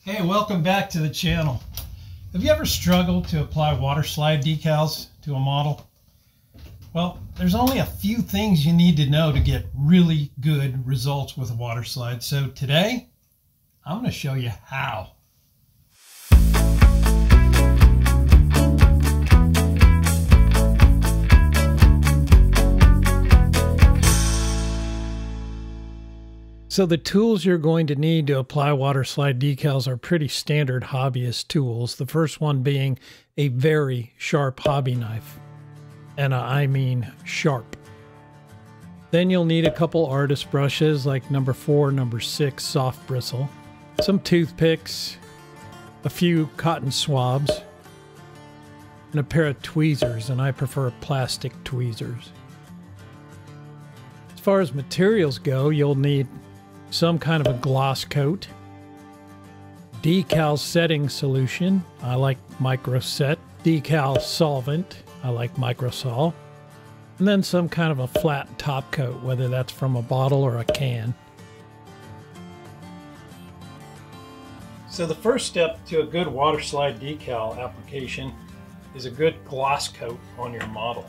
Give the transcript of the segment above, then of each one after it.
Hey, welcome back to the channel. Have you ever struggled to apply Waterslide decals to a model? Well, there's only a few things you need to know to get really good results with a Waterslide. So today, I'm going to show you how. So the tools you're going to need to apply Waterslide decals are pretty standard hobbyist tools. The first one being a very sharp hobby knife. And I mean sharp. Then you'll need a couple artist brushes like number 4, number 6 soft bristle, some toothpicks, a few cotton swabs, and a pair of tweezers, and I prefer plastic tweezers. As far as materials go, you'll need some kind of a gloss coat, decal setting solution, I like microset, decal solvent, I like microsol, and then some kind of a flat top coat, whether that's from a bottle or a can. So the first step to a good Waterslide decal application is a good gloss coat on your model.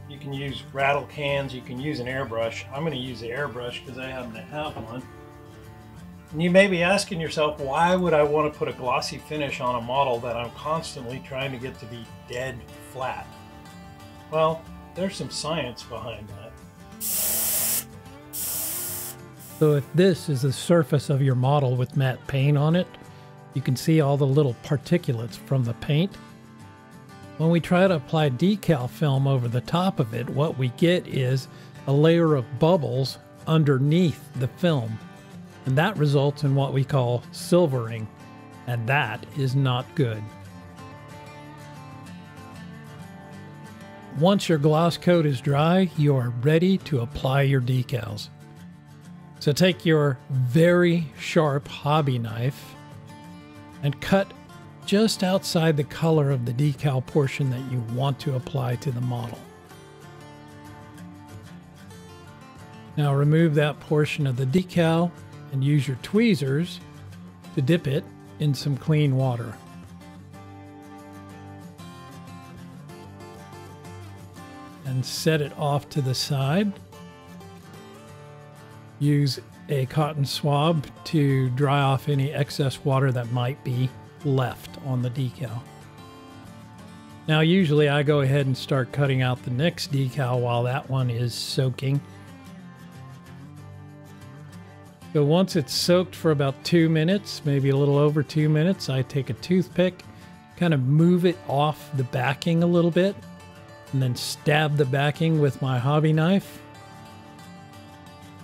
You can use rattle cans, you can use an airbrush. I'm going to use the airbrush because I happen to have one. And you may be asking yourself, why would I want to put a glossy finish on a model that I'm constantly trying to get to be dead flat? Well, there's some science behind that. So if this is the surface of your model with matte paint on it, you can see all the little particulates from the paint. When we try to apply decal film over the top of it, what we get is a layer of bubbles underneath the film. And that results in what we call silvering, and that is not good. Once your gloss coat is dry, you are ready to apply your decals. So take your very sharp hobby knife and cut just outside the color of the decal portion that you want to apply to the model. Now remove that portion of the decal and use your tweezers to dip it in some clean water. And set it off to the side. Use a cotton swab to dry off any excess water that might be left on the decal. Now usually I go ahead and start cutting out the next decal while that one is soaking. So once it's soaked for about 2 minutes, maybe a little over 2 minutes, I take a toothpick, kind of move it off the backing a little bit, and then stab the backing with my hobby knife.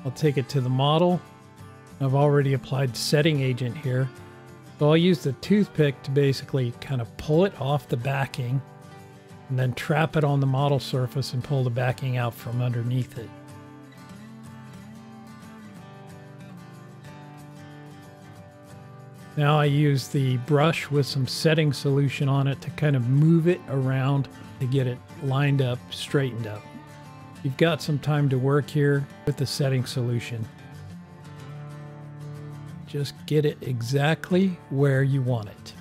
I'll take it to the model. I've already applied setting agent here. So I'll use the toothpick to basically kind of pull it off the backing and then trap it on the model surface and pull the backing out from underneath it. Now I use the brush with some setting solution on it to kind of move it around to get it lined up, straightened up. You've got some time to work here with the setting solution. Just get it exactly where you want it.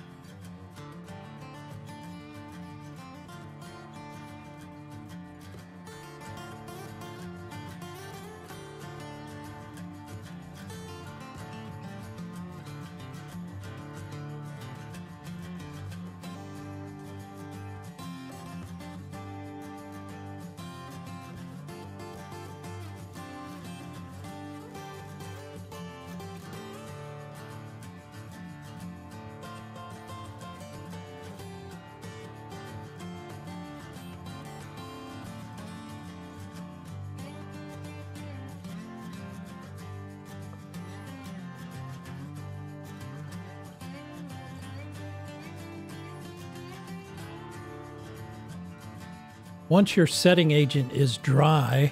Once your setting agent is dry,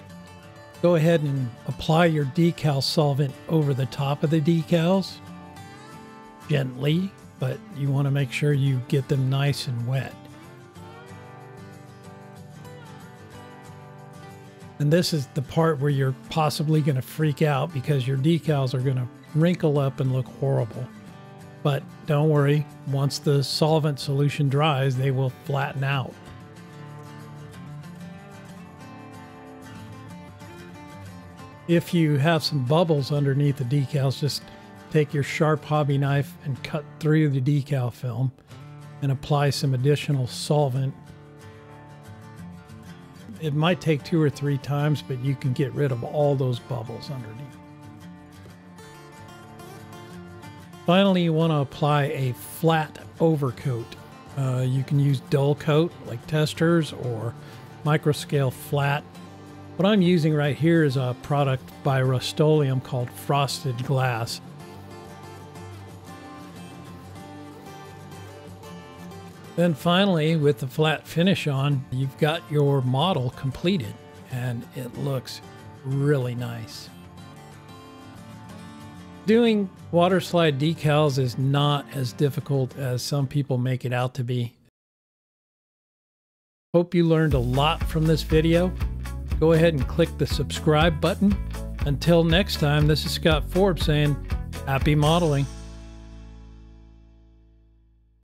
go ahead and apply your decal solvent over the top of the decals. Gently, but you want to make sure you get them nice and wet. And this is the part where you're possibly going to freak out because your decals are going to wrinkle up and look horrible. But don't worry, once the solvent solution dries, they will flatten out. If you have some bubbles underneath the decals, just take your sharp hobby knife and cut through the decal film and apply some additional solvent. It might take 2 or 3 times, but you can get rid of all those bubbles underneath. Finally, you want to apply a flat overcoat. You can use dull coat like testers or microscale flat. What I'm using right here is a product by Rust-Oleum called Frosted Glass. Then finally, with the flat finish on, you've got your model completed and it looks really nice. Doing Waterslide decals is not as difficult as some people make it out to be. Hope you learned a lot from this video. Go ahead and click the subscribe button. Until next time, this is Scott Forbes saying, happy modeling.